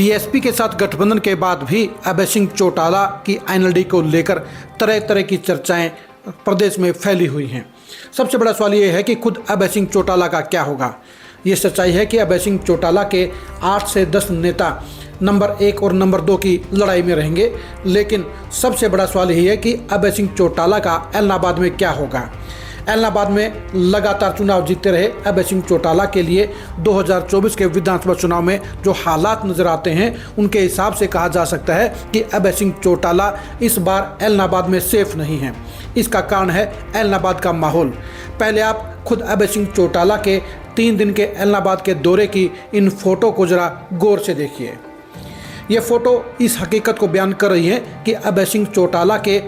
BSP के साथ गठबंधन के बाद भी अभय सिंह चौटाला की आईएनएलडी को लेकर तरह तरह की चर्चाएं प्रदेश में फैली हुई हैं। सबसे बड़ा सवाल ये है कि खुद अभय सिंह चौटाला का क्या होगा। ये सच्चाई है कि अभय सिंह चौटाला के 8 से 10 नेता नंबर 1 और नंबर 2 की लड़ाई में रहेंगे, लेकिन सबसे बड़ा सवाल यही है कि अभय सिंह चौटाला का एलनाबाद में क्या होगा। एलनाबाद में लगातार चुनाव जीतते रहे अभय सिंह चौटाला के लिए 2024 के विधानसभा चुनाव में जो हालात नजर आते हैं, उनके हिसाब से कहा जा सकता है कि अभय सिंह चौटाला इस बार एलनाबाद में सेफ नहीं है। इसका कारण है एलनाबाद का माहौल। पहले आप खुद अभय सिंह चौटाला के 3 दिन के एलनाबाद के दौरे की इन फोटो को जरा गौर से देखिए। ये फोटो इस हकीकत को बयान कर रही है कि अभय सिंह चौटाला के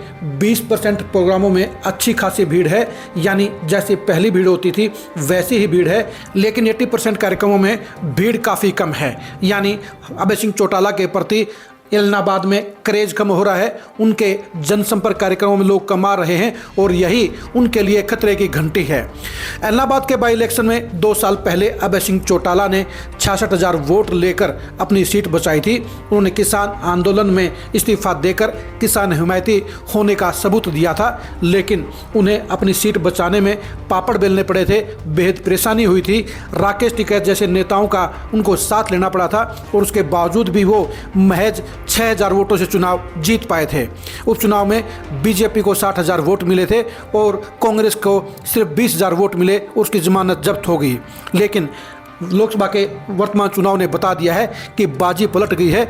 20% प्रोग्रामों में अच्छी खासी भीड़ है, यानी जैसी पहली भीड़ होती थी वैसी ही भीड़ है। लेकिन 80% कार्यक्रमों में भीड़ काफ़ी कम है, यानी अभय सिंह चौटाला के प्रति एलनाबाद में क्रेज कम हो रहा है। उनके जनसंपर्क कार्यक्रमों में लोग कम आ रहे हैं और यही उनके लिए खतरे की घंटी है। एलनाबाद के बाई इलेक्शन में 2 साल पहले अभय सिंह चौटाला ने 66,000 वोट लेकर अपनी सीट बचाई थी। उन्होंने किसान आंदोलन में इस्तीफा देकर किसान हिमायती होने का सबूत दिया था, लेकिन उन्हें अपनी सीट बचाने में पापड़ बेलने पड़े थे, बेहद परेशानी हुई थी। राकेश टिकैत जैसे नेताओं का उनको साथ लेना पड़ा था और उसके बावजूद भी वो महज 6,000 वोटों से चुनाव जीत पाए थे। उपचुनाव में बीजेपी को 60,000 वोट मिले थे और कांग्रेस को सिर्फ 20,000 वोट मिले, उसकी जमानत जब्त हो गई। लेकिन लोकसभा के वर्तमान चुनाव ने बता दिया है कि बाजी पलट गई है।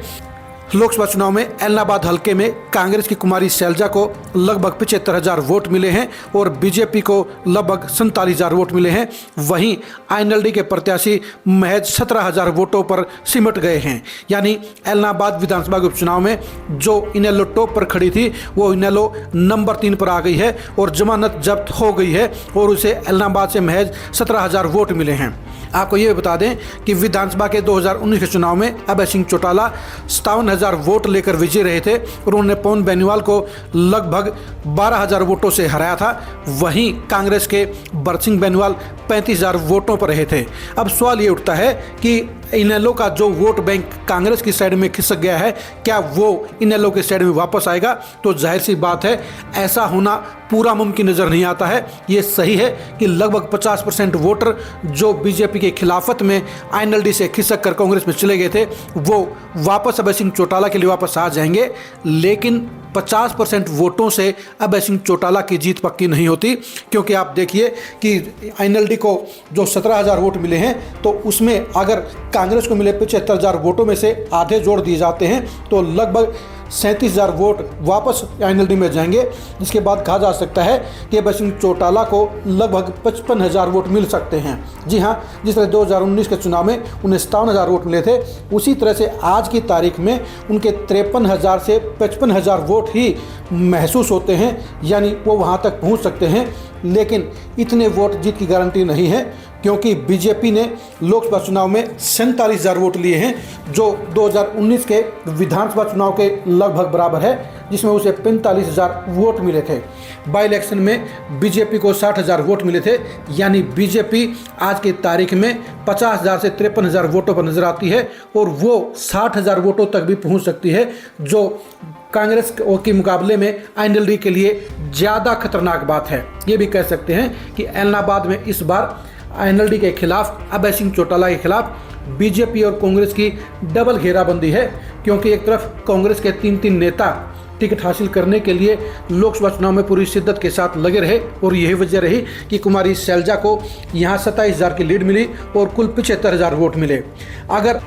लोकसभा चुनाव में एलनाबाद हलके में कांग्रेस की कुमारी शैलजा को लगभग 75,000 वोट मिले हैं और बीजेपी को लगभग 47,000 वोट मिले हैं। वहीं आईएनएलडी के प्रत्याशी महज 17,000 वोटों पर सिमट गए हैं। यानी एलनाबाद विधानसभा के उपचुनाव में जो इनेलो टॉप पर खड़ी थी, वो इनेलो नंबर 3 पर आ गई है और जमानत जब्त हो गई है और उसे एलनाबाद से महज 17,000 वोट मिले हैं। आपको ये बता दें कि विधानसभा के 2019 के चुनाव में अभय सिंह चौटाला 57,000 वोट लेकर विजयी रहे थे और उन्होंने पवन बेनीवाल को लगभग 12,000 वोटों से हराया था। वहीं कांग्रेस के बरसिंह बेनीवाल 35,000 वोटों पर रहे थे। अब सवाल ये उठता है कि इनेलो का जो वोट बैंक कांग्रेस की साइड में खिसक गया है, क्या वो इनेलो के साइड में वापस आएगा? तो जाहिर सी बात है, ऐसा होना पूरा मुमकिन नज़र नहीं आता है। ये सही है कि लगभग 50% वोटर जो बीजेपी के खिलाफत में आईएनएलडी से खिसक कर कांग्रेस में चले गए थे, वो वापस अभय सिंह चौटाला के लिए वापस आ जाएंगे। लेकिन 50% वोटों से अभय सिंह चौटाला की जीत पक्की नहीं होती, क्योंकि आप देखिए कि आईएनएलडी को जो 17,000 वोट मिले हैं, तो उसमें अगर कांग्रेस को मिले 75,000 वोटों में से आधे जोड़ दिए जाते हैं तो लगभग 37,000 वोट वापस आईएनएलडी में जाएंगे। जिसके बाद कहा जा सकता है कि अभय सिंह चौटाला को लगभग 55,000 वोट मिल सकते हैं। जी हाँ, जिस तरह 2019 के चुनाव में उन्हें 57,000 वोट मिले थे, उसी तरह से आज की तारीख में उनके 53,000 से 55,000 वोट ही महसूस होते हैं, यानी वो वहाँ तक पहुँच सकते हैं। लेकिन इतने वोट जीत की गारंटी नहीं है, क्योंकि बीजेपी ने लोकसभा चुनाव में 47,000 वोट लिए हैं, जो 2019 के विधानसभा चुनाव के लगभग बराबर है, जिसमें उसे 45,000 वोट मिले थे। बाई इलेक्शन में बीजेपी को 60,000 वोट मिले थे, यानी बीजेपी आज की तारीख में 50,000 से 53,000 वोटों पर नजर आती है और वो 60,000 वोटों तक भी पहुंच सकती है, जो कांग्रेस के मुकाबले में आईएनएलडी के लिए ज़्यादा खतरनाक बात है। ये भी कह सकते हैं कि एलनाबाद में इस बार आईएनएलडी के खिलाफ, अभय सिंह चौटाला के खिलाफ बीजेपी और कांग्रेस की डबल घेराबंदी है, क्योंकि एक तरफ कांग्रेस के 3 नेता टिकट हासिल करने के लिए लोकसभा चुनाव में पूरी शिद्दत के साथ लगे रहे और यही वजह रही कि कुमारी शैलजा को यहाँ 27,000 की लीड मिली और कुल 75,000 वोट मिले। अगर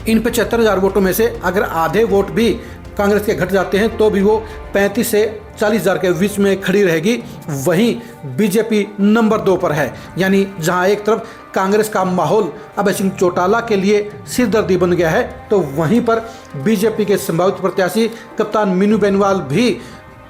इन 75,000 वोटों में से अगर आधे वोट भी कांग्रेस के घट जाते हैं तो भी वो 35 से 40,000 के बीच में खड़ी रहेगी। वहीं बीजेपी नंबर 2 पर है, यानी जहां एक तरफ कांग्रेस का माहौल अभय सिंह चौटाला के लिए सिरदर्दी बन गया है, तो वहीं पर बीजेपी के संभावित प्रत्याशी कप्तान मीनू बेनीवाल भी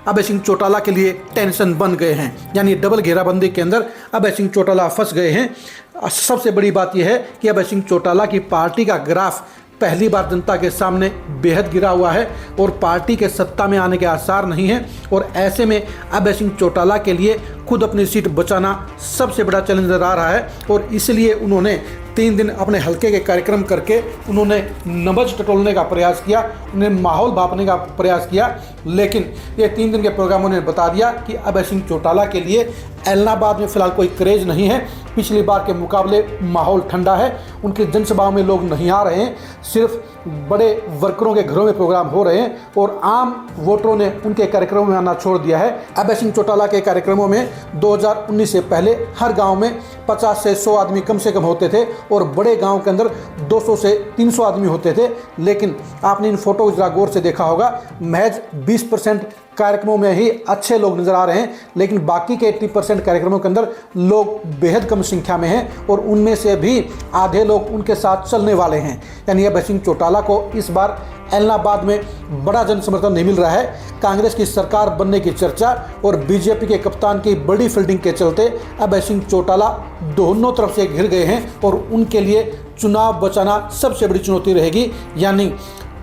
अभय सिंह चौटाला के लिए टेंशन बन गए हैं। यानी डबल घेराबंदी के अंदर अभय सिंह चौटाला फंस गए हैं। सबसे बड़ी बात यह है कि अभय सिंह चौटाला की पार्टी का ग्राफ पहली बार जनता के सामने बेहद गिरा हुआ है और पार्टी के सत्ता में आने के आसार नहीं हैं, और ऐसे में अभय सिंह चौटाला के लिए खुद अपनी सीट बचाना सबसे बड़ा चैलेंज नजर आ रहा है और इसलिए उन्होंने 3 दिन अपने हल्के के कार्यक्रम करके उन्होंने नब्ज टटोलने का प्रयास किया, उन्हें माहौल भांपने का प्रयास किया, लेकिन ये 3 दिन के प्रोग्रामों ने बता दिया कि अभय सिंह चौटाला के लिए ऐलनाबाद में फिलहाल कोई क्रेज नहीं है। पिछली बार के मुकाबले माहौल ठंडा है, उनकी जनसभाओं में लोग नहीं आ रहे हैं, सिर्फ बड़े वर्करों के घरों में प्रोग्राम हो रहे हैं और आम वोटरों ने उनके कार्यक्रमों में आना छोड़ दिया है। अभय सिंह चौटाला के कार्यक्रमों में 2019 से पहले हर गांव में 50 से 100 आदमी कम से कम होते थे और बड़े गांव के अंदर 200 से 300 आदमी होते थे, लेकिन आपने इन फोटो जरा गौर से देखा होगा, महज 20% कार्यक्रमों में ही अच्छे लोग नजर आ रहे हैं, लेकिन बाकी के 80% कार्यक्रमों के अंदर लोग बेहद कम संख्या में हैं और उनमें से भी आधे लोग उनके साथ चलने वाले हैं। यानी अभय सिंह चौटाला को इस बार ऐलनाबाद में बड़ा जन समर्थन नहीं मिल रहा है। कांग्रेस की सरकार बनने की चर्चा और बीजेपी के कप्तान की बड़ी फील्डिंग के चलते अभय सिंह चौटाला दोनों तरफ से घिर गए हैं और उनके लिए चुनाव बचाना सबसे बड़ी चुनौती रहेगी। यानी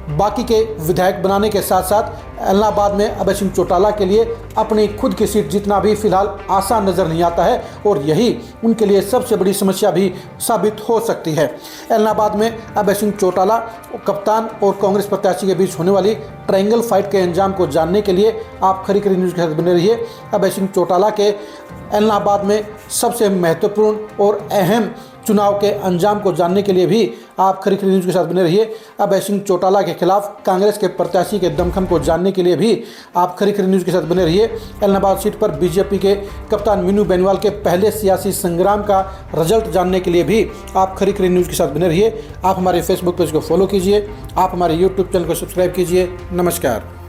बाकी के विधायक बनाने के साथ साथ ऐलनाबाद में अभय सिंह चौटाला के लिए अपनी खुद की सीट जीतना भी फिलहाल आसान नज़र नहीं आता है और यही उनके लिए सबसे बड़ी समस्या भी साबित हो सकती है। ऐलनाबाद में अभय सिंह चौटाला कप्तान और कांग्रेस प्रत्याशी के बीच होने वाली ट्रायंगल फाइट के अंजाम को जानने के लिए आप खरी खरी न्यूज़ के साथ बने रहिए। अभय सिंह चौटाला के ऐलनाबाद में सबसे महत्वपूर्ण और अहम चुनाव के अंजाम को जानने के लिए भी आप खरी खरी न्यूज़ के साथ बने रहिए। अभय सिंह चौटाला के खिलाफ कांग्रेस के प्रत्याशी के दमखम को जानने के लिए भी आप खरी खरी न्यूज़ के साथ बने रहिए। ऐलनाबाद सीट पर बीजेपी के कप्तान मीनू बेनीवाल के पहले सियासी संग्राम का रिजल्ट जानने के लिए भी आप खरी खरी न्यूज़ के साथ बने रहिए। आप हमारे फेसबुक पेज को फॉलो कीजिए, आप हमारे यूट्यूब चैनल को सब्सक्राइब कीजिए। नमस्कार।